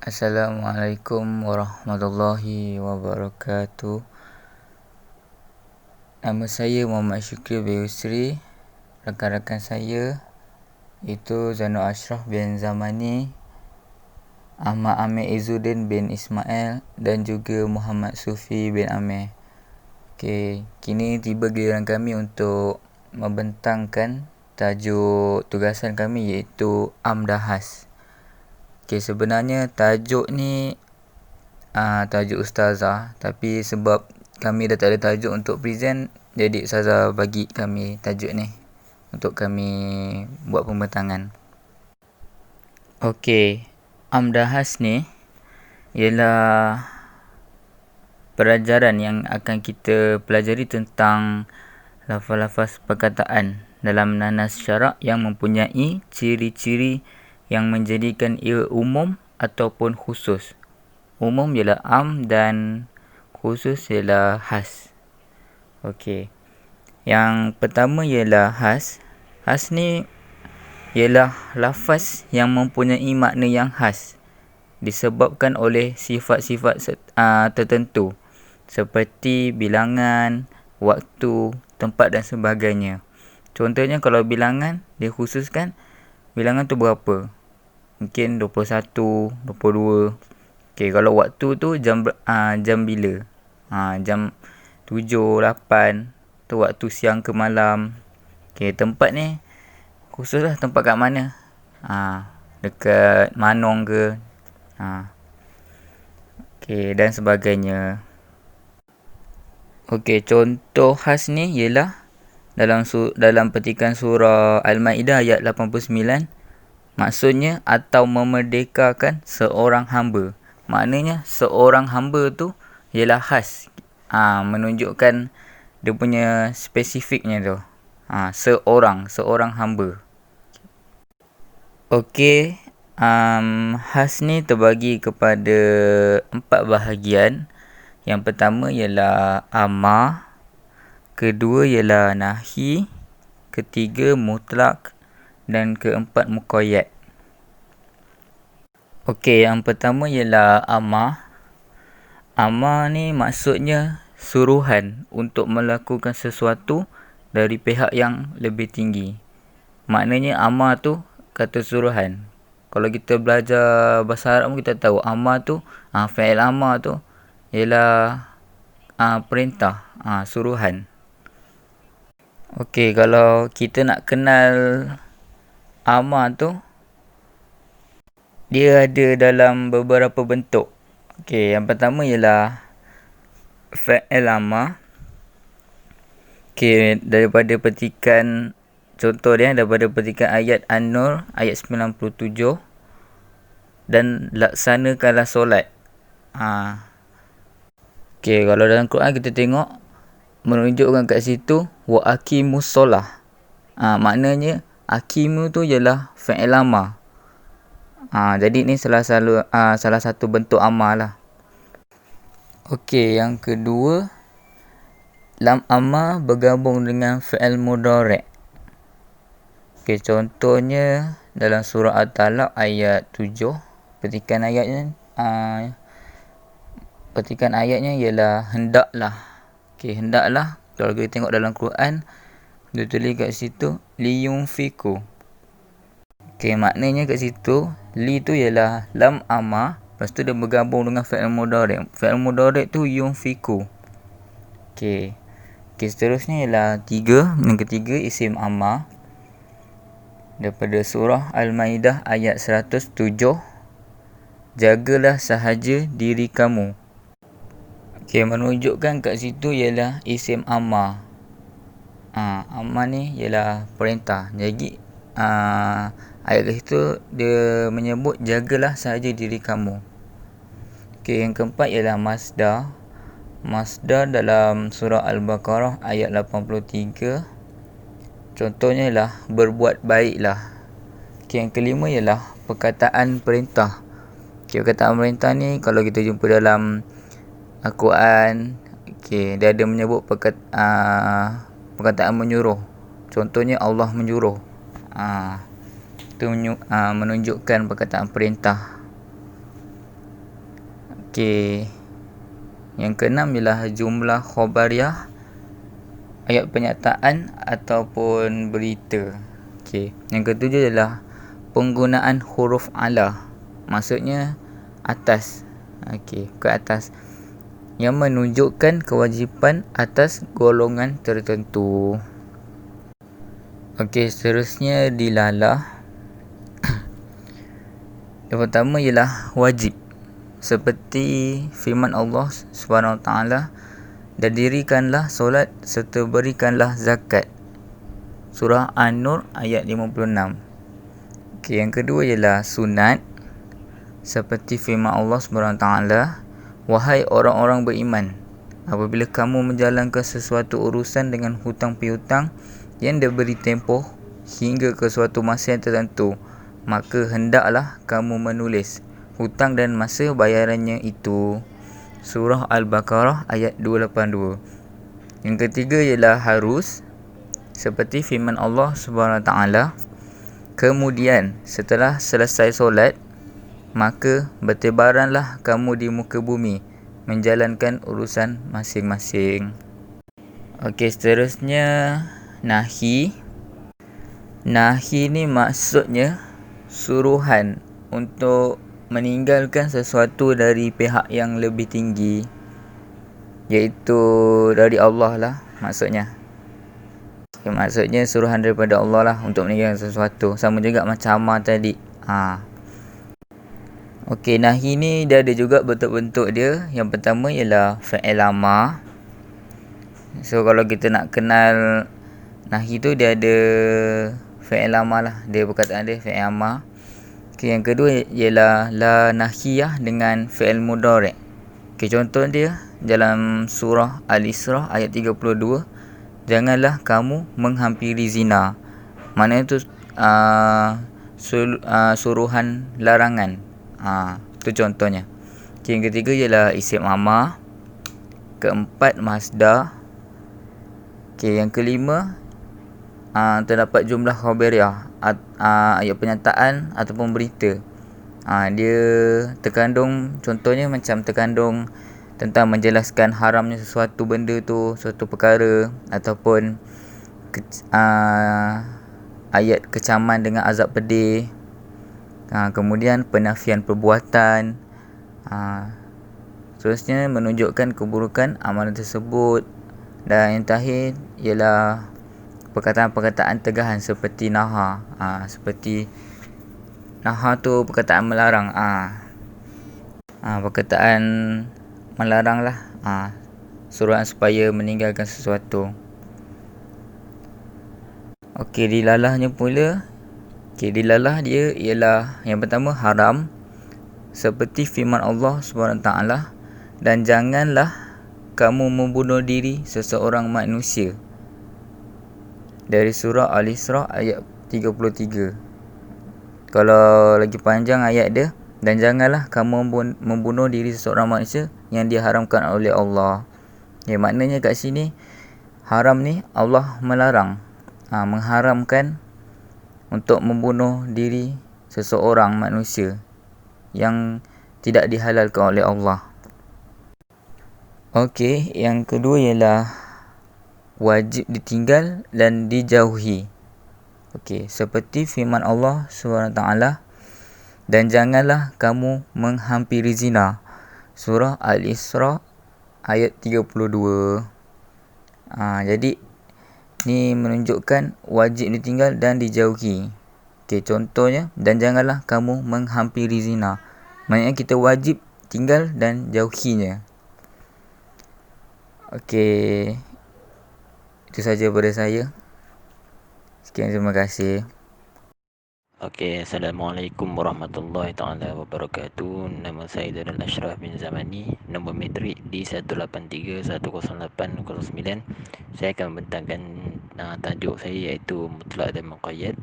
Assalamualaikum warahmatullahi wabarakatuh. Nama saya Muhammad Syukri bin Yusri. Rakan-rakan saya iaitu Zainul Ashraf bin Zamani, Ahmad Amir Izzuddin bin Ismail dan juga Muhammad Sufi bin Amir. Kini tiba giliran kami untuk membentangkan tajuk tugasan kami iaitu Amdahas. Sebenarnya tajuk ni tajuk ustazah, tapi sebab kami dah tak ada tajuk untuk present, jadi ustazah bagi kami tajuk ni untuk kami buat pembentangan. Amdahas ni ialah pelajaran yang akan kita pelajari tentang lafaz-lafaz perkataan dalam nanas syarak yang mempunyai ciri-ciri yang menjadikan ia umum ataupun khusus. Umum ialah am dan khusus ialah khas. Yang pertama ialah khas. Khas ni ialah lafaz yang mempunyai makna yang khas disebabkan oleh sifat-sifat tertentu seperti bilangan, waktu, tempat dan sebagainya. Contohnya kalau bilangan dia khususkan bilangan tu berapa. Mungkin 21, 22. Kalau waktu tu jam bila. Jam 7, 8. Tu waktu siang ke malam. Tempat ni khusus lah, tempat kat mana. Dekat Manong ke. Dan sebagainya. Contoh khas ni ialah dalam petikan surah Al-Ma'idah ayat 89. Maksudnya atau memerdekakan seorang hamba. Maknanya seorang hamba tu ialah khas. Menunjukkan dia punya spesifiknya tu. Seorang hamba. Khas ni terbagi kepada 4 bahagian. Yang pertama ialah amar, kedua ialah nahi, ketiga mutlak dan keempat muqayyad. Yang pertama ialah amar. Amar ni maksudnya suruhan untuk melakukan sesuatu dari pihak yang lebih tinggi. Maknanya amar tu kata suruhan. Kalau kita belajar bahasa Arab kita tahu amar tu, fi'il amar tu ialah perintah, suruhan. Kalau kita nak kenal amar tu, dia ada dalam beberapa bentuk. Yang pertama ialah fi'il amar. Daripada petikan contoh dia daripada petikan ayat An-Nur ayat 97. Dan laksanakanlah solat. Kalau dalam Quran kita tengok menunjukkan kat situ wa aqimus solah. Maknanya aqimu tu ialah fi'il amar. Jadi ni salah satu bentuk amar lah. Yang kedua, lam amar bergabung dengan fi'il mudhari'. Contohnya dalam surah At-Talaq ayat 7, petikan ayatnya ialah hendaklah. Hendaklah kalau kita tengok dalam Quran dia tulis kat situ liyunfiku. Maknanya kat situ li tu ialah lam amar, lepas tu dia bergabung dengan fi'il mudhari'. Fi'il mudhari' tu yunfiku. Seterusnya ialah yang ketiga isim amar. Daripada surah Al-Ma'idah ayat 107. Jagalah sahaja diri kamu. Menunjukkan kat situ ialah isim amar. Amar ni ialah perintah. Jadi ayat kat situ dia menyebut jagalah sahaja diri kamu. Yang keempat ialah masdar. Masdar dalam surah Al-Baqarah ayat 83. Contohnya ialah berbuat baiklah. Yang kelima ialah perkataan perintah. Perkataan perintah ni kalau kita jumpa dalam Al-Quran, dia ada menyebut perkataan menyuruh. Contohnya Allah menyuruh. Itu menunjukkan perkataan perintah. Okey. Yang keenam ialah jumlah khabariyah, ayat pernyataan ataupun berita. Okey. Yang ketujuh ialah penggunaan huruf ala. Maksudnya atas. Okey, ke atas. Yang menunjukkan kewajipan atas golongan tertentu. Okey, seterusnya dilalah. Yang pertama ialah wajib. Seperti firman Allah SWT, dan dirikanlah solat serta berikanlah zakat. Surah An-Nur ayat 56. Okey, yang kedua ialah sunat. Seperti firman Allah SWT, wahai orang-orang beriman, apabila kamu menjalankan sesuatu urusan dengan hutang piutang yang diberi tempoh hingga ke suatu masa yang tertentu, maka hendaklah kamu menulis hutang dan masa bayarannya itu. Surah Al-Baqarah ayat 282. Yang ketiga ialah harus. Seperti firman Allah SWT, kemudian setelah selesai solat, maka bertebaranlah kamu di muka bumi menjalankan urusan masing-masing. Okey, seterusnya nahi. Nahi ni maksudnya suruhan untuk meninggalkan sesuatu dari pihak yang lebih tinggi, iaitu dari Allah lah maksudnya. Okay, maksudnya suruhan daripada Allah lah untuk meninggalkan sesuatu. Sama juga macam Amar tadi. Okey, nahi ni dia ada juga bentuk-bentuk dia. Yang pertama ialah fi'il amar. So kalau kita nak kenal nahi tu, dia ada fi'il amar lah. Dia perkataan dia fi'il amar. Okey, yang kedua ialah la nahiyah dengan fi'il mudhari'. Okey, contoh dia dalam surah Al-Isra ayat 32, janganlah kamu menghampiri zina. Maknanya tu suruhan larangan. Tu contohnya. Okay, yang ketiga ialah isim amar. Keempat masdar. Okay, yang kelima terdapat jumlah khabariyah, ayat pernyataan ataupun berita. Dia terkandung, contohnya macam terkandung tentang menjelaskan haramnya sesuatu benda tu, suatu perkara, ataupun ayat kecaman dengan azab pedih. Kemudian penafian perbuatan. Seterusnya menunjukkan keburukan amalan tersebut. Dan yang terakhir ialah perkataan-perkataan tegahan seperti naha. Seperti naha tu perkataan melarang. Perkataan melarang lah. Suruhan supaya meninggalkan sesuatu. Okey, dilalahnya pula. Okey, dilalah dia ialah yang pertama haram. Seperti firman Allah SWT, dan janganlah kamu membunuh diri seseorang manusia. Dari surah Al-Isra ayat 33. Kalau lagi panjang ayat dia, dan janganlah kamu membunuh diri seseorang manusia yang diharamkan oleh Allah. Maknanya kat sini haram ni Allah melarang, mengharamkan untuk membunuh diri seseorang manusia yang tidak dihalalkan oleh Allah. Okey, yang kedua ialah wajib ditinggal dan dijauhi. Okey, seperti firman Allah SWT, dan janganlah kamu menghampiri zina. Surah Al-Isra ayat 32. Jadi ni menunjukkan wajib ditinggal dan dijauhi. Okey, contohnya, dan janganlah kamu menghampiri zina. Maksudnya kita wajib tinggal dan jauhinya. Okey, itu saja daripada saya. Sekian, terima kasih. Okey, Assalamualaikum warahmatullahi taala wabarakatuh. Nama saya Darul Ashraf bin Zamani, nombor metrik D183108009. Saya akan membentangkan tajuk saya, iaitu mutlak dan muqayyad.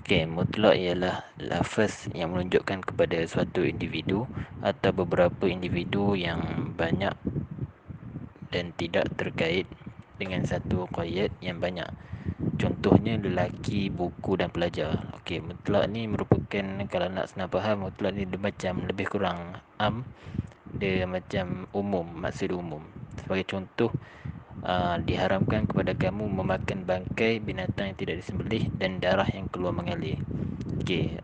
Okey, mutlak ialah lafaz yang menunjukkan kepada suatu individu atau beberapa individu yang banyak dan tidak terkait dengan satu qayyad yang banyak. Contohnya lelaki, buku dan pelajar. Okey, mutlak ni merupakan, kalau nak senang faham, mutlak ni dia macam lebih kurang am dia macam umum, maksud umum. Sebagai contoh, diharamkan kepada kamu memakan bangkai binatang yang tidak disembelih dan darah yang keluar mengalir. Okey,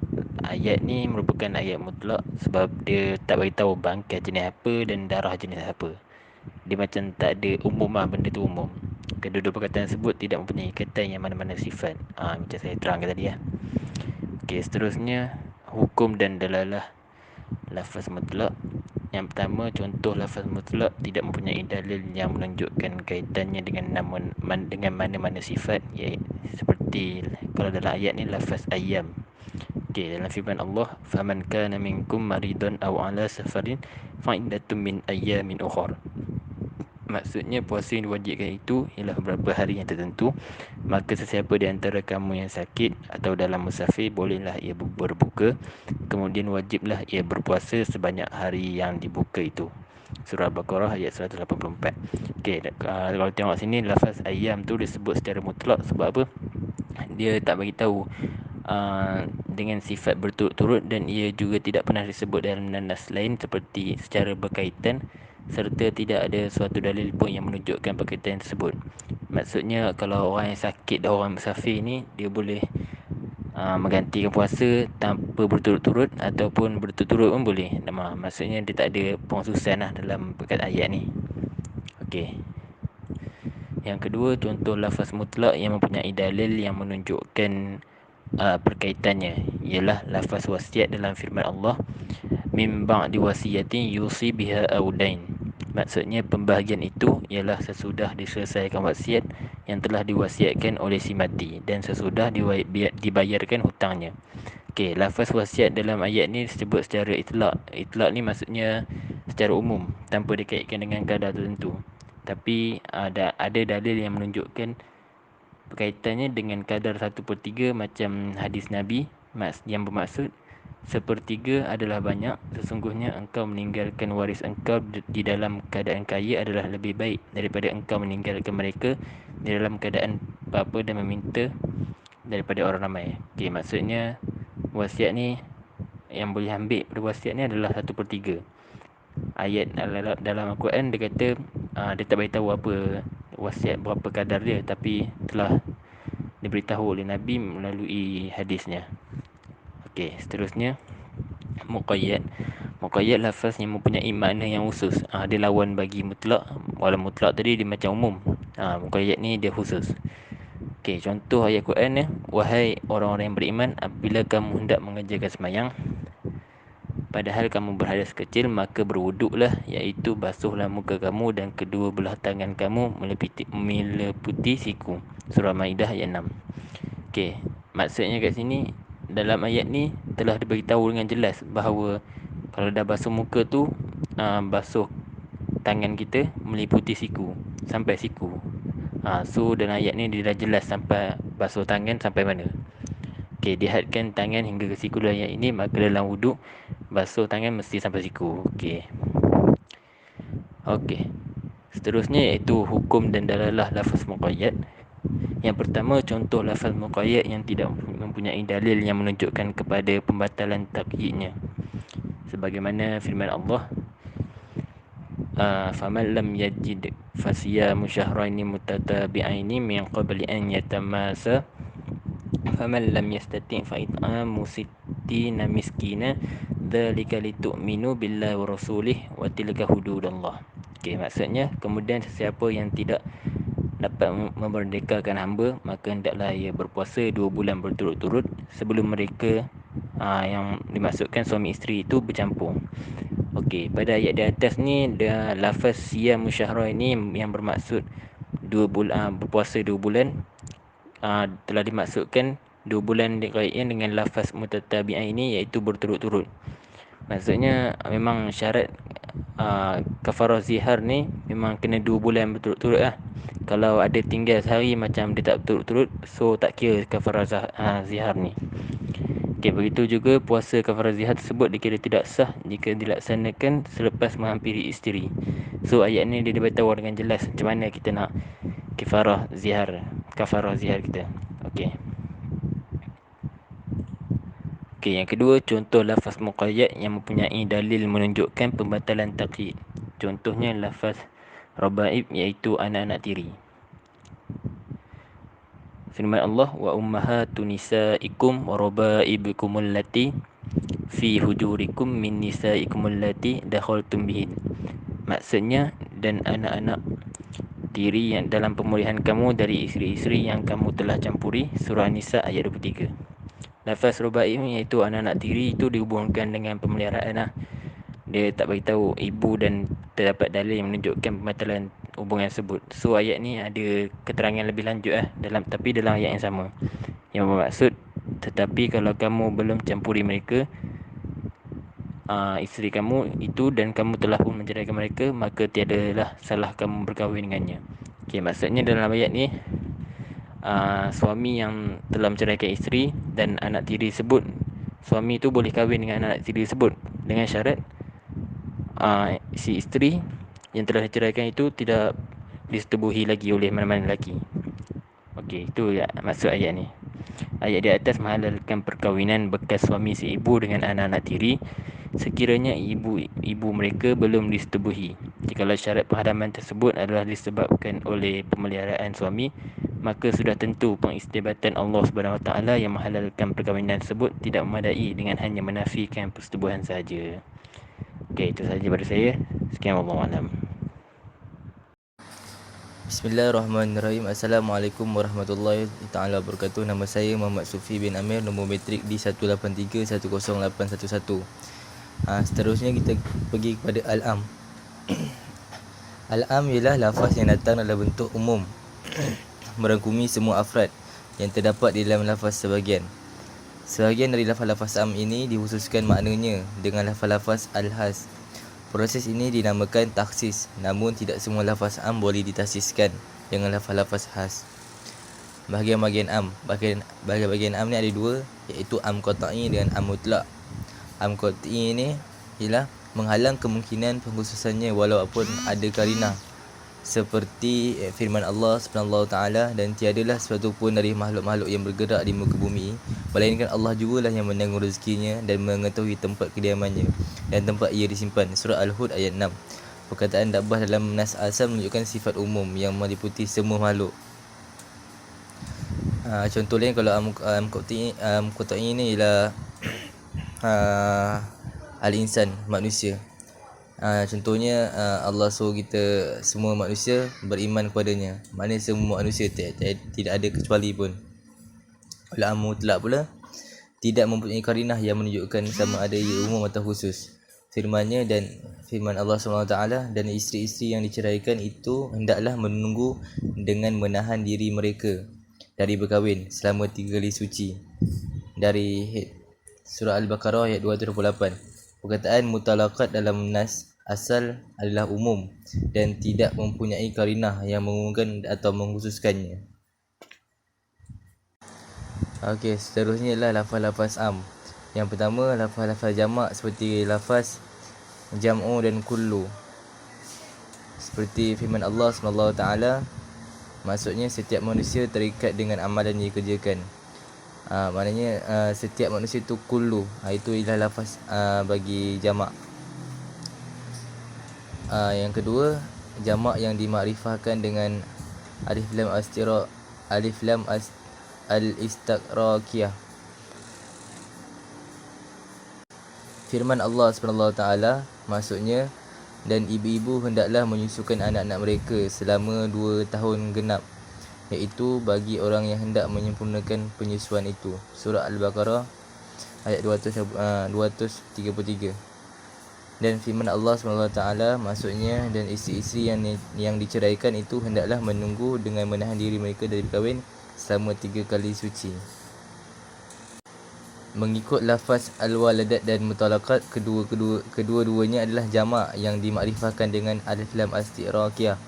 ayat ni merupakan ayat mutlak sebab dia tak beritahu bangkai jenis apa dan darah jenis apa. Dia macam tak ada umum lah, benda tu umum. Kedua-dua perkataan tersebut tidak mempunyai ikatan yang mana-mana sifat. Macam saya terangkan tadi ya. Okey, seterusnya hukum dan dalalah lafaz mutlak. Yang pertama, contoh lafaz mutlak tidak mempunyai dalil yang menunjukkan kaitannya dengan mana-mana sifat, iaitu seperti kalau dalam ayat ni lafaz ayyam. Okey, dalam firman Allah, faman kana minkum maridan aw ala safarin fa iddatun min ayyamin ukhra. Maksudnya puasa yang diwajibkan itu ialah beberapa hari yang tertentu. Maka sesiapa di antara kamu yang sakit atau dalam musafir, bolehlah ia berbuka. Kemudian wajiblah ia berpuasa sebanyak hari yang dibuka itu. Surah Al-Baqarah ayat 184. Okey, kalau tengok sini lafaz ayam tu disebut secara mutlak sebab apa? Dia tak bagi tahu dengan sifat berturut-turut, dan ia juga tidak pernah disebut dalam nas lain seperti secara berkaitan, serta tidak ada suatu dalil pun yang menunjukkan perkaitan tersebut. Maksudnya kalau orang yang sakit dan orang musafir ni, dia boleh menggantikan puasa tanpa berturut-turut ataupun berturut-turut pun boleh. Maksudnya dia tak ada pengkhususan lah dalam perkataan ayat ni. Okey. Yang kedua, contoh lafaz mutlak yang mempunyai dalil yang menunjukkan perkaitannya ialah lafaz wasiat dalam firman Allah, min ba'di wasiyatin yusi biha aw dain. Maksudnya pembahagian itu ialah sesudah diselesaikan wasiat yang telah diwasiatkan oleh si mati dan sesudah dibayarkan hutangnya. Okey, lafaz wasiat dalam ayat ni disebut secara itlak. Itlak ni maksudnya secara umum tanpa dikaitkan dengan kadar tertentu. Tapi ada dalil yang menunjukkan berkaitannya dengan kadar 1/3 macam hadis Nabi yang bermaksud sepertiga adalah banyak. Sesungguhnya engkau meninggalkan waris engkau di dalam keadaan kaya adalah lebih baik daripada engkau meninggalkan mereka di dalam keadaan apa dan meminta daripada orang ramai. Okey, maksudnya wasiat ni yang boleh ambil berwasiat ni adalah 1/3. Ayat dalam Al-Quran dia kata dia tak beritahu apa wasiat berapa kadar dia, tapi telah diberitahu oleh Nabi melalui hadisnya. Okey, seterusnya muqayyad. Muqayyad lafaz yang mempunyai makna yang khusus. Dia lawan bagi mutlak. Walau mutlak tadi dia macam umum. Muqayyad ni dia khusus. Okey, contoh ayat Quran ni, wahai orang-orang yang beriman, apabila kamu hendak mengerjakan sembahyang, padahal kamu berhadas kecil, maka berwuduklah, iaitu basuhlah muka kamu dan kedua belah tangan kamu meliputi siku. Surah Maidah ayat 6. Okey, maksudnya kat sini dalam ayat ni telah diberitahu dengan jelas bahawa kalau dah basuh muka tu, basuh tangan kita meliputi siku, sampai siku. So dalam ayat ni dia dah jelas sampai basuh tangan sampai mana. Okey, dihadkan tangan hingga ke siku dalam ayat ini, maka dalam wuduk basuh tangan mesti sampai siku. Okey. Seterusnya iaitu hukum dan dalalah lafaz muqayyad. Yang pertama, contoh lafaz muqayyad yang tidak mempunyai dalil yang menunjukkan kepada pembatalan takyidnya. Sebagaimana firman Allah, faman lam yajid fasiyamu syahraini mutatabi'aini min qabli an yatamasa faman lam yastati' fa it'amu sittina miskina dzalika litu'minu billahi wa rasulih wa tilka hududallah. Okey, maksudnya kemudian sesiapa yang tidak dapat memerdekakan hamba, maka hendaklah ia berpuasa 2 bulan berturut-turut sebelum mereka yang dimaksudkan suami isteri itu bercampur. Okey, pada ayat di atas ni dia lafaz siyam syahra ini yang bermaksud 2 bulan berpuasa 2 bulan telah dimaksudkan 2 bulan dikaitkan dengan lafaz mutatabi'ah ini, iaitu berturut-turut. Maksudnya memang syarat kafarah zihar ni memang kena 2 bulan berturut-turut lah. Kalau ada tinggal sehari macam dia tak berturut-turut, so tak kira kafarah zihar ni. Okey, begitu juga puasa kafarah zihar tersebut dikira tidak sah jika dilaksanakan selepas menghampiri isteri. So ayat ni dia beritahu dengan jelas macam mana kita nak kafarah zihar kita. Okey. Okey, yang kedua, contoh lafaz muqayyad yang mempunyai dalil menunjukkan pembatalan takyid. Contohnya lafaz rabaib, iaitu anak-anak tiri. Firman Allah, wa ummahatu nisaikum wa rabaibukum allati fi hujurikum min nisaikum allati dakhaltum bihin. Maksudnya, dan anak-anak tiri yang dalam pemulihan kamu dari isteri-isteri yang kamu telah campuri. Surah Nisa ayat 23. Lafaz rubaib iaitu anak-anak tiri itu dihubungkan dengan pemeliharaan lah. Dia tak beritahu ibu dan terdapat dalil yang menunjukkan pembatalan hubungan tersebut. So ayat ni ada keterangan lebih lanjut tapi dalam ayat yang sama, yang bermaksud, tetapi kalau kamu belum campuri mereka, isteri kamu itu, dan kamu telah pun menceraikan mereka, maka tiadalah salah kamu berkahwin dengannya. Okey, maksudnya dalam ayat ni, suami yang telah menceraikan isteri dan anak tiri tersebut, suami itu boleh kahwin dengan anak tiri tersebut dengan syarat si isteri yang telah diceraikan itu tidak disetubuhi lagi oleh mana-mana lelaki. Okey, itu ya maksud ayat ni. Ayat di atas menghalalkan perkahwinan bekas suami si ibu dengan anak-anak tiri sekiranya ibu mereka belum disetubuhi. Jikalau syarat pengharaman tersebut adalah disebabkan oleh pemeliharaan suami, maka sudah tentu pengistibatan Allah SWT yang menghalalkan perkahwinan tersebut tidak memadai dengan hanya menafikan persetubuhan sahaja. Okey, itu sahaja daripada saya. Sekian, wallahualam. Bismillahirrahmanirrahim. Assalamualaikum warahmatullahi taala wabarakatuh. Nama saya Muhammad Sufi bin Amir, nombor matrik D183108111. Seterusnya kita pergi kepada al-am. Al-am ialah lafaz yang datang dalam bentuk umum merangkumi semua afrad yang terdapat di dalam lafaz sebahagian. Sebahagian dari lafaz-lafaz am ini dikhususkan maknanya dengan lafaz-lafaz al-has. Proses ini dinamakan taksis, namun tidak semua lafaz am boleh ditaksiskan dengan lafaz-lafaz khas. Bahagian-bahagian am. Bahagian am ni ada dua, iaitu am qat'i dengan am mutlaq. Am qat'i ni ialah menghalang kemungkinan pengkhususannya walaupun ada karinah, seperti firman Allah Subhanahu taala, dan tiadalah sesuatu pun dari makhluk-makhluk yang bergerak di muka bumi melainkan Allah jugalah yang menanggung rezekinya dan mengetahui tempat kediamannya dan tempat ia disimpan. Surah Al-Hud ayat 6. Perkataan dabbah dalam nas asal menunjukkan sifat umum yang meliputi semua makhluk. Contoh lain kalau am qat'i ni ialah al-insan, manusia. Contohnya Allah suruh kita semua manusia beriman kepadanya. Maknanya semua manusia tidak ada kecuali pun. Kalau am mutlaq pula tidak mempunyai karinah yang menunjukkan sama ada ia umum atau khusus. Firman-Nya dan firman Allah SWT, dan isteri-isteri yang diceraikan itu hendaklah menunggu dengan menahan diri mereka dari berkahwin selama 3 kali suci. Dari surah Al-Baqarah ayat 228. Perkataan mutalaqat dalam nas asal adalah umum dan tidak mempunyai karinah yang mengumumkan atau mengkhususkannya. Okey, seterusnya adalah lafaz-lafaz am. Yang pertama, lafaz-lafaz jamak seperti lafaz jam'u dan kullu. Seperti firman Allah SWT, maksudnya setiap manusia terikat dengan amalan yang dikerjakan. Maknanya setiap manusia itu kullu. Itu ialah lafaz bagi jamak. Yang kedua, jamak yang dimakrifahkan dengan alif lam al-istiqraqiyah. Firman Allah SWT, maksudnya, dan ibu-ibu hendaklah menyusukan anak-anak mereka selama 2 tahun genap, iaitu bagi orang yang hendak menyempurnakan penyusuan itu. Surah Al-Baqarah ayat 233. Dan firman Allah SWT, maksudnya, dan isteri-isteri yang diceraikan itu hendaklah menunggu dengan menahan diri mereka dari berkahwin selama 3 kali suci. Mengikut lafaz al-waladat dan mutalaqat, kedua-duanya adalah jamak yang dimakrifahkan dengan alif lam al-istiqraqiyah.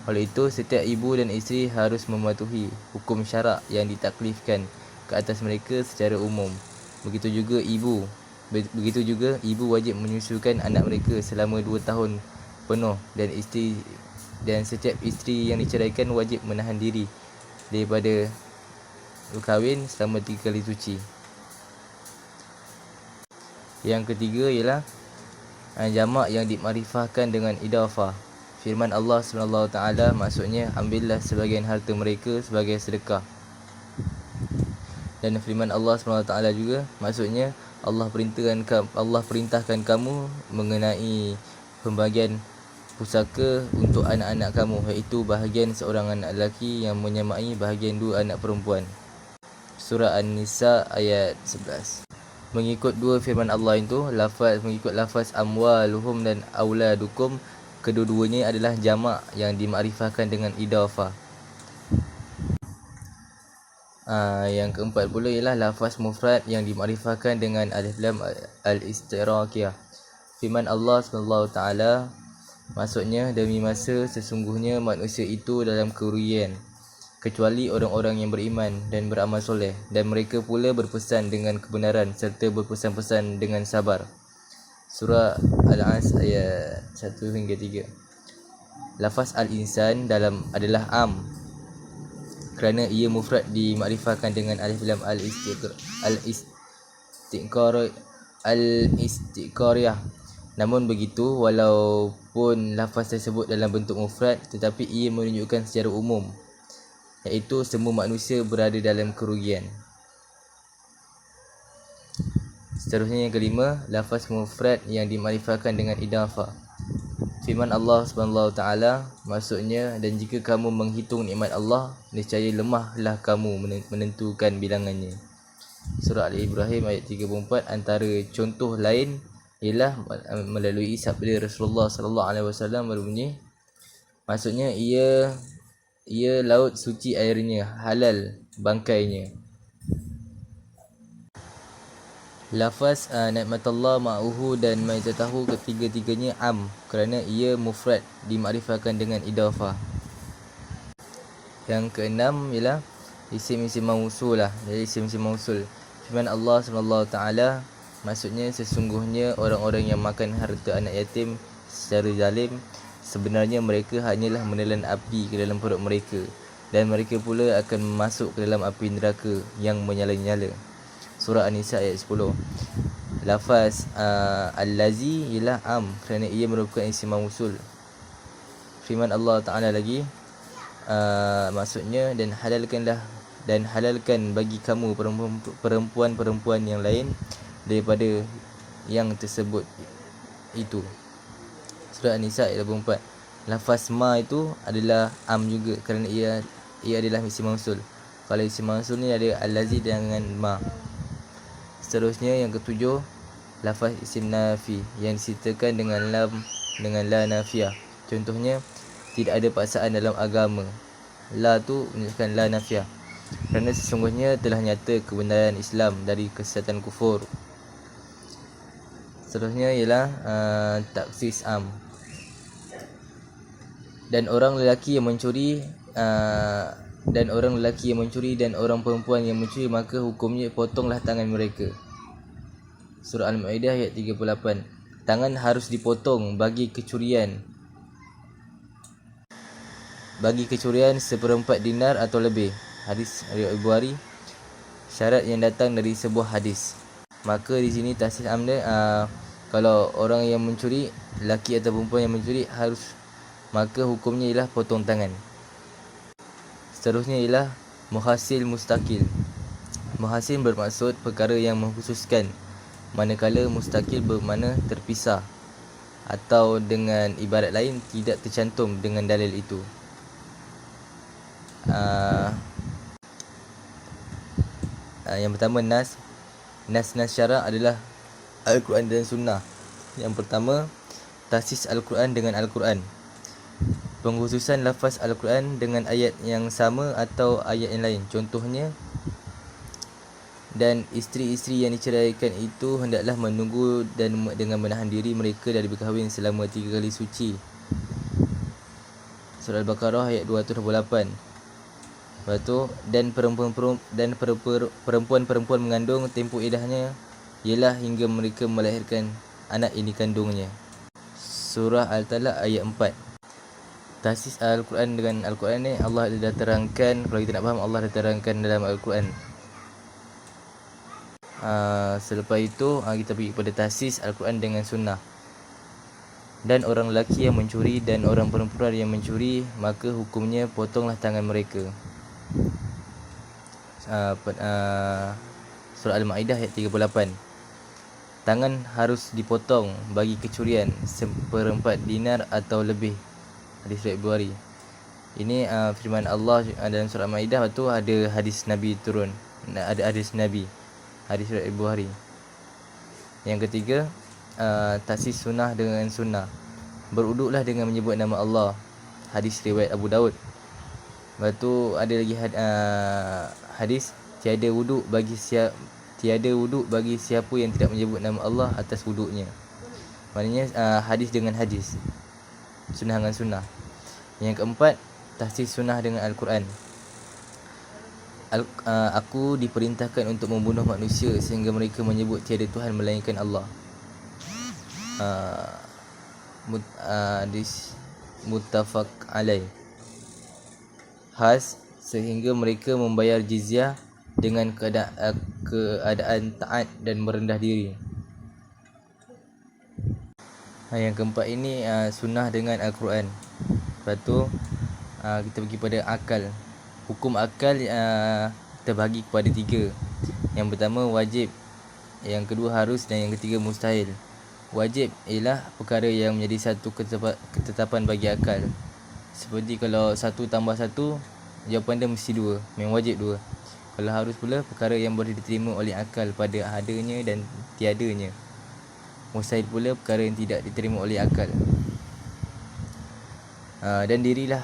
Oleh itu, setiap ibu dan isteri harus mematuhi hukum syarak yang ditaklifkan ke atas mereka secara umum. Begitu juga ibu wajib menyusukan anak mereka selama 2 tahun penuh, dan setiap isteri yang diceraikan wajib menahan diri daripada berkahwin selama 3 kali suci. Yang ketiga ialah jamak yang dimakrifahkan dengan idafah. Firman Allah SWT maksudnya ambillah sebahagian harta mereka sebagai sedekah. Dan firman Allah SWT juga maksudnya Allah perintahkan kamu mengenai pembahagian pusaka untuk anak-anak kamu, iaitu bahagian seorang anak lelaki yang menyamai bahagian dua anak perempuan. Surah An-Nisa ayat 11. Mengikut dua firman Allah itu, mengikut lafaz amwaluhum dan auladukum, kedua-duanya adalah jamak yang dimakrifahkan dengan idafah. Yang keempat pula ialah lafaz mufrad yang dimakrifahkan dengan alif lam al-istighraqiyah. Firman Allah SWT maksudnya demi masa sesungguhnya manusia itu dalam kerugian kecuali orang-orang yang beriman dan beramal soleh, dan mereka pula berpesan dengan kebenaran serta berpesan-pesan dengan sabar. Surah Al-As ayat 1 hingga 3. Lafaz al-insan adalah am kerana ia mufrad dimakrifahkan dengan alif lam al-istiqariyah. Namun begitu, walaupun lafaz tersebut dalam bentuk mufrad, tetapi ia menunjukkan secara umum, iaitu semua manusia berada dalam kerugian. Seterusnya yang kelima, lafaz mufrad yang dimakrifahkan dengan idafah. Firman Allah SWT maksudnya, dan jika kamu menghitung nikmat Allah, nescaya lemahlah kamu menentukan bilangannya. Surah Al-Ibrahim ayat 34. Antara contoh lain ialah melalui sabda Rasulullah SAW berbunyi, maksudnya ia laut suci airnya, halal bangkainya. Lafaz nikmatullah ma'uhu dan maizatahu, ketiga-tiganya am kerana ia mufrad dimakrifahkan dengan idafah. Yang keenam ialah isim-isim mausul lah. Jadi isim-isim mausul, firman Allah SWT maksudnya sesungguhnya orang-orang yang makan harta anak yatim secara zalim, sebenarnya mereka hanyalah menelan api ke dalam perut mereka, dan mereka pula akan masuk ke dalam api neraka yang menyala-nyala. Surah An-Nisa ayat 10. Lafaz al-lazi ialah am kerana ia merupakan isim mausul. Firman Allah Ta'ala lagi maksudnya, dan halalkan bagi kamu perempuan-perempuan yang lain daripada yang tersebut itu. Surah An-Nisa ayat 84. Lafaz ma itu adalah am juga kerana ia adalah isim mausul. Kalau isim mausul ni ada al-lazi dengan ma. Seterusnya yang ketujuh, lafaz isim nafi yang disertakan dengan la nafiyah. Contohnya, tidak ada paksaan dalam agama. La tu menunjukkan la nafiyah, kerana sesungguhnya telah nyata kebenaran Islam dari kesesatan kufur. Seterusnya ialah taksis am. Dan orang lelaki yang mencuri dan orang perempuan yang mencuri, maka hukumnya potonglah tangan mereka. Surah Al-Ma'idah ayat 38. Tangan harus dipotong bagi kecurian seperempat dinar atau lebih. Hadis riwayat Bukhari. Syarat yang datang dari sebuah hadis. Maka di sini tahsis amda, kalau orang yang mencuri, lelaki atau perempuan yang mencuri, maka hukumnya ialah potong tangan. Seterusnya ialah muhasil mustaqil. Muhasil bermaksud perkara yang mengkhususkan, manakala mustaqil bermakna terpisah, atau dengan ibarat lain tidak tercantum dengan dalil itu. Yang pertama, nas syara' adalah Al-Quran dan Sunnah. Yang pertama, tahsis Al-Quran dengan Al-Quran. Pengkhususan lafaz Al-Quran dengan ayat yang sama atau ayat yang lain. Contohnya, dan isteri-isteri yang diceraikan itu hendaklah menunggu dan dengan menahan diri mereka dari berkahwin selama 3 kali suci. Surah Al-Baqarah ayat 228. Lepas tu, dan perempuan-perempuan mengandung, tempoh iddahnya ialah hingga mereka melahirkan anak yang dikandungnya. Surah Al-Talaq ayat 4. Tahsis Al-Quran dengan Al-Quran ni Allah dah terangkan. Kalau kita nak faham, Allah dah terangkan dalam Al-Quran. Selepas itu kita pergi kepada tahsis Al-Quran dengan sunnah. Dan orang lelaki yang mencuri dan orang perempuan yang mencuri, maka hukumnya potonglah tangan mereka. Surah Al-Ma'idah ayat 38. Tangan harus dipotong bagi kecurian 1/4 dinar atau lebih. Hadis riwayat Bukhari. Ini firman Allah dalam surah Al-Ma'idah. Lepas tu ada hadis Nabi turun. Ada hadis Nabi. Hadis riwayat Bukhari. Yang ketiga, tahsis sunnah dengan sunnah. Beruduklah dengan menyebut nama Allah. Hadis riwayat Abu Daud. Lepas tu ada lagi hadis tiada wuduk bagi siapa yang tidak menyebut nama Allah atas wuduknya. Maknanya hadis dengan hadis, sunnah dengan sunnah. Yang keempat, tahsis sunnah dengan Al-Quran. Aku diperintahkan untuk membunuh manusia sehingga mereka menyebut tiada Tuhan melainkan Allah. Hadis muttafaq alaih. Khas sehingga mereka membayar jizyah dengan keadaan taat dan merendah diri. Yang keempat ini sunnah dengan Al-Quran. Lepas tu kita pergi pada akal. Hukum akal terbahagi kepada 3. Yang pertama wajib, yang kedua harus, dan yang ketiga mustahil. Wajib ialah perkara yang menjadi satu ketetapan bagi akal. Seperti kalau 1 tambah 1, jawapan dia mesti 2, memang wajib 2. Kalau harus pula perkara yang boleh diterima oleh akal pada adanya dan tiadanya. Mustahil pula perkara yang tidak diterima oleh akal. Dan dirilah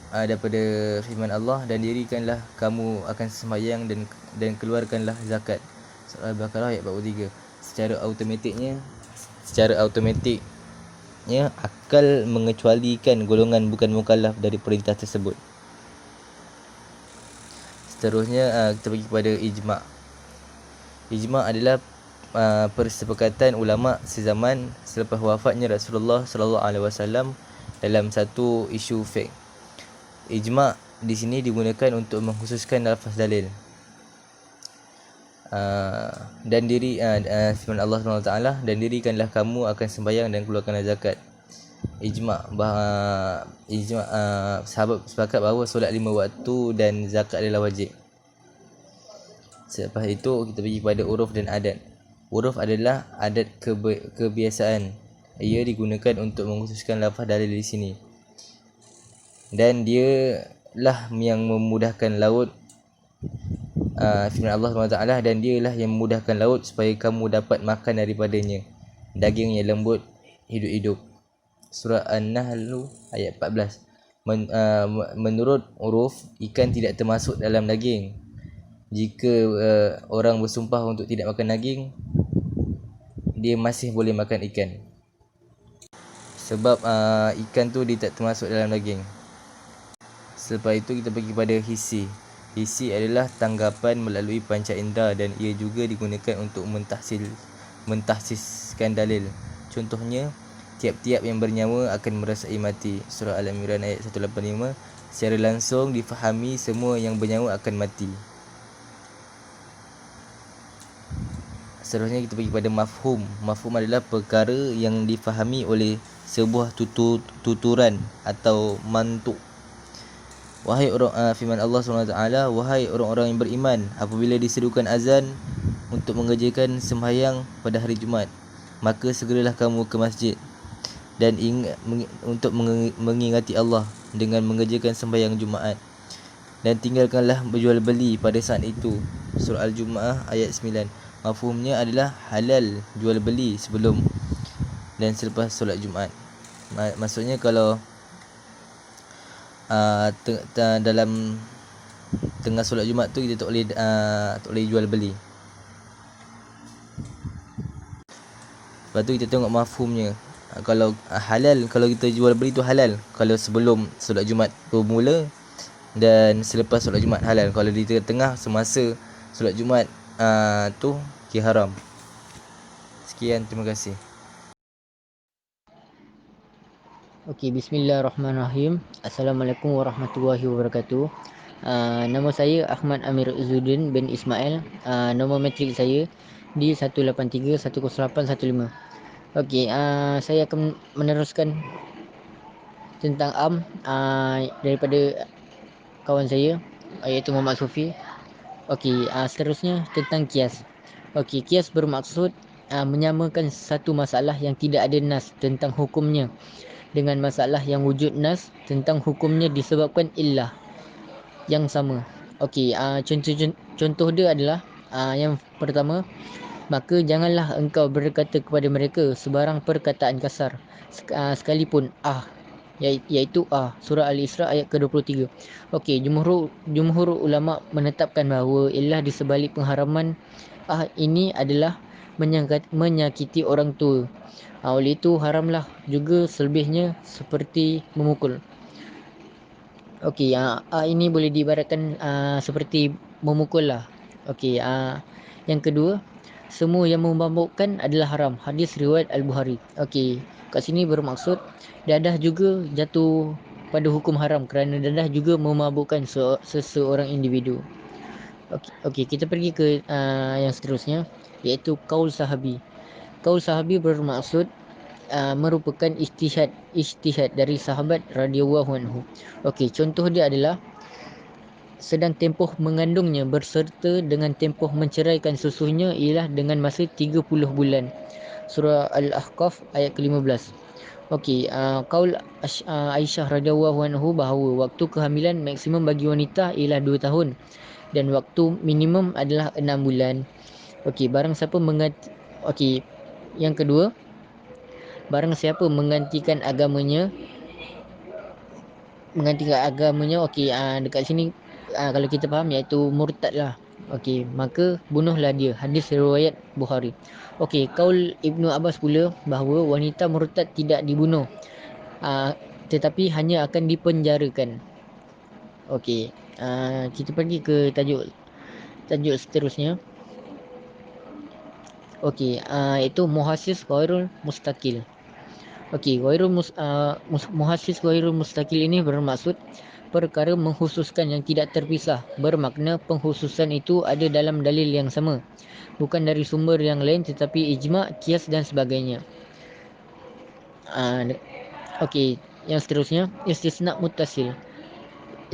daripada firman Allah, dan dirikanlah kamu akan sembahyang dan keluarkanlah zakat. Surah Al-Baqarah ayat 43. Secara automatiknya akal mengecualikan golongan bukan mukallaf dari perintah tersebut. Seterusnya kita pergi kepada ijma'. Ijma' adalah persepakatan ulama sezaman selepas wafatnya Rasulullah sallallahu alaihi wasallam dalam satu isu fiqh. Ijma' di sini digunakan untuk mengkhususkan lafaz dalil. Dan firman Allah SWT, dan dirikanlah kamu akan sembahyang dan keluarkanlah zakat. Sahabat sepakat bahawa solat 5 waktu dan zakat adalah wajib. Selepas itu kita pergi kepada uruf dan adat. Uruf adalah adat kebiasaan. Ia digunakan untuk mengkhususkan lafaz dalil di sini. Dan dia lah yang memudahkan laut. Firman Allah SWT, dan dialah yang memudahkan laut supaya kamu dapat makan daripadanya, daging yang lembut, hidup-hidup. Surah An-Nahl ayat 14. Menurut uruf, ikan tidak termasuk dalam daging. Jika orang bersumpah untuk tidak makan daging, dia masih boleh makan ikan. Sebab ikan tu dia tak termasuk dalam daging. Selepas itu kita pergi pada hisi. Hisi adalah tanggapan melalui panca indera, dan ia juga digunakan untuk mentahsiskan dalil. Contohnya, tiap-tiap yang bernyawa akan merasai mati. Surah Al-Imran ayat 185. Secara langsung difahami semua yang bernyawa akan mati. Seterusnya kita pergi pada mafhum. Mafhum adalah perkara yang difahami oleh sebuah tuturan atau mantuk. Firman Allah SWT, wahai orang-orang yang beriman, apabila diserukan azan untuk mengerjakan sembahyang pada hari Jumaat, maka segeralah kamu ke masjid dan untuk mengingati Allah dengan mengerjakan sembahyang Jumaat, dan tinggalkanlah berjual beli pada saat itu. Surah Al-Jumu'ah ayat 9. Mafhumnya adalah halal jual beli sebelum dan selepas solat Jumaat. Maksudnya kalau dalam tengah solat Jumaat tu kita tak boleh jual beli. Lepas tu kita tengok mafhumnya. Kalau halal, kalau kita jual beli tu halal kalau sebelum solat Jumaat tu mula, dan selepas solat Jumaat halal. Kalau di tengah semasa solat Jumaat tu kira haram. Sekian, terima kasih. Okey, bismillahirrahmanirrahim. Assalamualaikum warahmatullahi wabarakatuh. Nama saya Ahmad Amir Izzuddin bin Ismail. Nombor matrik saya di 183108115. Okey, saya akan meneruskan tentang daripada kawan saya, iaitu Muhammad Sufi. Okey, seterusnya tentang kias. Okey, kias bermaksud menyamakan satu masalah yang tidak ada nas tentang hukumnya dengan masalah yang wujud nas tentang hukumnya disebabkan illah yang sama. Okey, contoh dia adalah yang pertama, maka janganlah engkau berkata kepada mereka sebarang perkataan kasar, sekalipun iaitu surah Al-Isra ayat ke-23. Okey, jumhur ulama menetapkan bahawa illah di sebalik pengharaman ini adalah menyakiti orang tua. Oleh itu haramlah juga selebihnya seperti memukul. Okey, ini boleh diibaratkan seperti memukul lah. Okey, yang kedua, semua yang memabukkan adalah haram. Hadis riwayat Al-Bukhari. Okey, kat sini bermaksud dadah juga jatuh pada hukum haram kerana dadah juga memabukkan seseorang individu. Okey, kita pergi ke yang seterusnya, iaitu kaul sahabi. Kaul sahabi bermaksud merupakan ijtihad dari sahabat radhiyallahu anhu. Okey, contoh dia adalah sedang tempoh mengandungnya berserta dengan tempoh menceraikan susunya ialah dengan masa 30 bulan. Surah Al-Ahqaf ayat ke-15. Okey, kaul Aisyah radhiyallahu anhu bahawa waktu kehamilan maksimum bagi wanita ialah 2 tahun dan waktu minimum adalah 6 bulan. Okey, yang kedua, barang siapa menggantikan agamanya, okey, dekat sini kalau kita faham iaitu murtad lah. Okey, maka bunuhlah dia. Hadis riwayat Bukhari. Okey, kaul Ibnu Abbas pula bahawa wanita murtad tidak dibunuh, tetapi hanya akan dipenjarakan. Okey, kita pergi ke tajuk seterusnya. Okey, iaitu muhassis ghairul mustaqil. Okey, muhassis ghairul mustaqil ini bermaksud perkara mengkhususkan yang tidak terpisah, bermakna pengkhususan itu ada dalam dalil yang sama, bukan dari sumber yang lain tetapi ijma', qiyas dan sebagainya. Okey, yang seterusnya, istisna muttasil.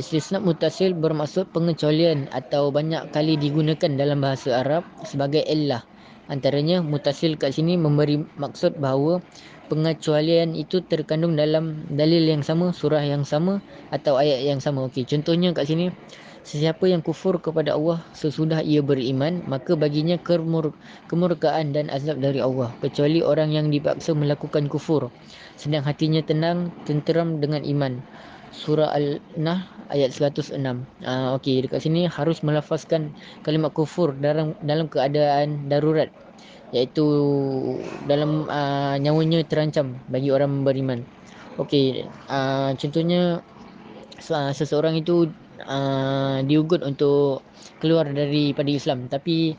Istisna muttasil bermaksud pengecualian atau banyak kali digunakan dalam bahasa Arab sebagai illah. Antaranya muttasil kat sini memberi maksud bahawa pengecualian itu terkandung dalam dalil yang sama, surah yang sama atau ayat yang sama. Okey, contohnya kat sini, sesiapa yang kufur kepada Allah sesudah ia beriman, maka baginya kemurkaan dan azab dari Allah, kecuali orang yang dipaksa melakukan kufur sedang hatinya tenang, tenteram dengan iman. Surah Al-Nahl ayat 106. Okey, dekat sini harus melafazkan kalimat kufur dalam keadaan darurat, iaitu dalam nyawanya terancam bagi orang beriman. Okey, contohnya seseorang itu diugut untuk keluar daripada Islam, tapi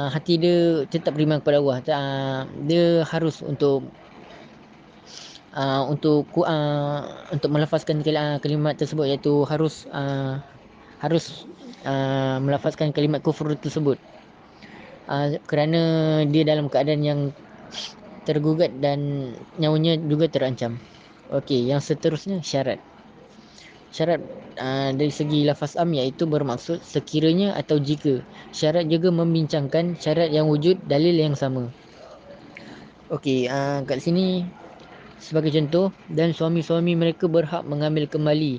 hati dia tetap beriman kepada Allah. Dia harus untuk melafazkan kalimat tersebut, iaitu harus melafazkan kalimat kufur tersebut, kerana dia dalam keadaan yang tergugat dan nyawanya juga terancam. Okey, yang seterusnya syarat. Syarat dari segi lafaz am iaitu bermaksud sekiranya atau jika. Syarat juga membincangkan syarat yang wujud dalil yang sama. Okey, kat sini sebagai contoh, dan suami-suami mereka berhak mengambil kembali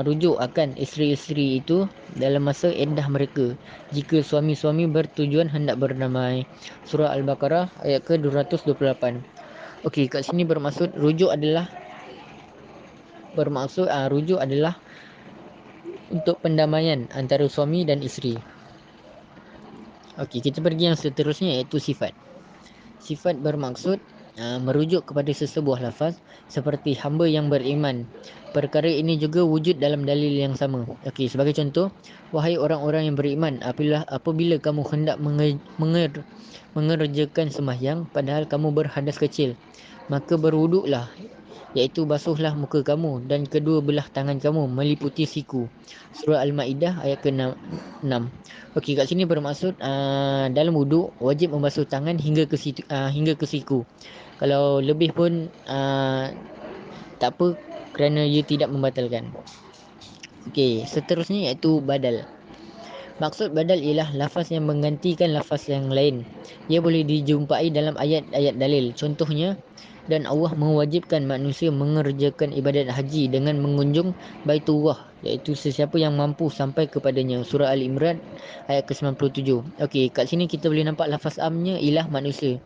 rujuk akan isteri-isteri itu dalam masa iddah mereka jika suami-suami bertujuan hendak berdamai. Surah Al-Baqarah ayat ke-228. Okey, kat sini rujuk adalah untuk pendamaian antara suami dan isteri. Okey, kita pergi yang seterusnya iaitu sifat. Sifat bermaksud merujuk kepada sesebuah lafaz seperti hamba yang beriman. Perkara ini juga wujud dalam dalil yang sama. Okey, sebagai contoh, wahai orang-orang yang beriman, apabila kamu hendak mengerjakan sembahyang padahal kamu berhadas kecil, maka berwuduklah iaitu basuhlah muka kamu dan kedua belah tangan kamu meliputi siku. Surah Al-Maidah ayat ke-6. Okey, kat sini bermaksud dalam wuduk wajib membasuh tangan hingga ke siku. Kalau lebih pun tak apa, kerana ia tidak membatalkan. Okey, seterusnya iaitu badal. Maksud badal ialah lafaz yang menggantikan lafaz yang lain. Ia boleh dijumpai dalam ayat-ayat dalil. Contohnya, dan Allah mewajibkan manusia mengerjakan ibadat haji dengan mengunjung Baitullah, iaitu sesiapa yang mampu sampai kepadanya. Surah Al-Imran ayat ke-97. Okey, kat sini kita boleh nampak lafaz amnya ialah manusia.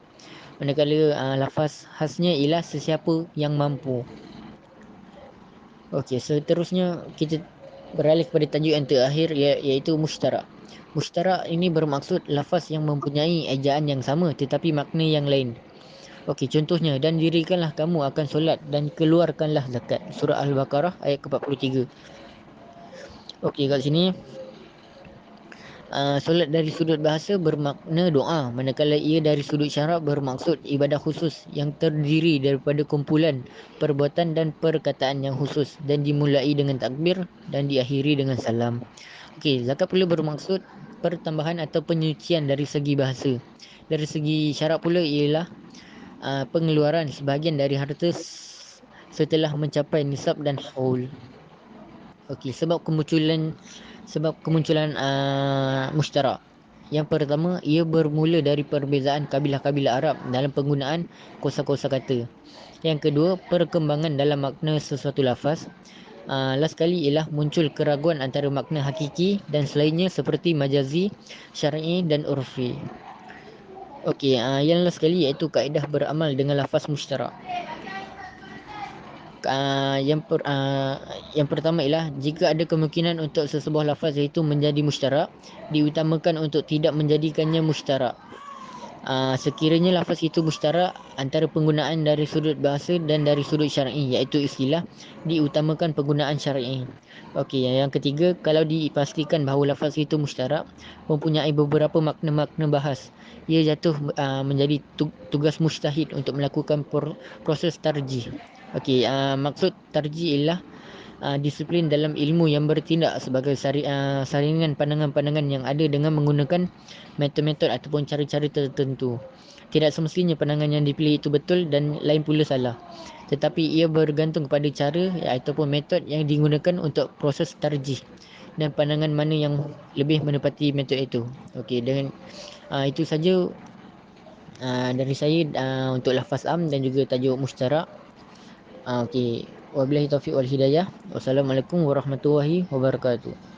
Manakala lafaz khasnya ialah sesiapa yang mampu. Okey, seterusnya kita beralih kepada tajuk yang terakhir iaitu mushtarak. Mushtarak ini bermaksud lafaz yang mempunyai ejaan yang sama tetapi makna yang lain. Okey, contohnya, dan dirikanlah kamu akan solat dan keluarkanlah zakat. Surah Al-Baqarah ayat ke-43. Okey, kat sini solat dari sudut bahasa bermakna doa, manakala ia dari sudut syarak bermaksud ibadah khusus yang terdiri daripada kumpulan perbuatan dan perkataan yang khusus dan dimulai dengan takbir dan diakhiri dengan salam. Okey, zakat pula bermaksud pertambahan atau penyucian dari segi bahasa. Dari segi syarak pula ialah pengeluaran sebahagian dari harta setelah mencapai nisab dan haul. Okey, sebab kemunculan mushtarak. Yang pertama, ia bermula dari perbezaan kabilah-kabilah Arab dalam penggunaan kosa-kosa kata. Yang kedua, perkembangan dalam makna sesuatu lafaz. Last kali ialah muncul keraguan antara makna hakiki dan selainnya seperti majazi, syar'i dan urfi. Okey, yang last kali iaitu kaedah beramal dengan lafaz mushtarak. Yang pertama ialah jika ada kemungkinan untuk sesebuah lafaz iaitu menjadi mushtarak, diutamakan untuk tidak menjadikannya mushtarak. Sekiranya lafaz itu mushtarak antara penggunaan dari sudut bahasa dan dari sudut syar'i iaitu istilah, diutamakan penggunaan syar'i. Okey, yang ketiga, kalau dipastikan bahawa lafaz itu mushtarak mempunyai beberapa makna-makna bahas, ia jatuh menjadi tugas mujtahid untuk melakukan proses tarjih. Okey, maksud tarjih ialah disiplin dalam ilmu yang bertindak sebagai saringan pandangan-pandangan yang ada dengan menggunakan metod-metod ataupun cara-cara tertentu. Tidak semestinya pandangan yang dipilih itu betul dan lain pula salah. Tetapi ia bergantung kepada cara ataupun metod yang digunakan untuk proses tarjih dan pandangan mana yang lebih menepati metod itu. Okey, dengan itu saja dari saya untuk lafaz am dan juga tajuk mushtarak. Okey, wabillahi taufiq wal hidayah. Wassalamualaikum warahmatullahi wabarakatuh.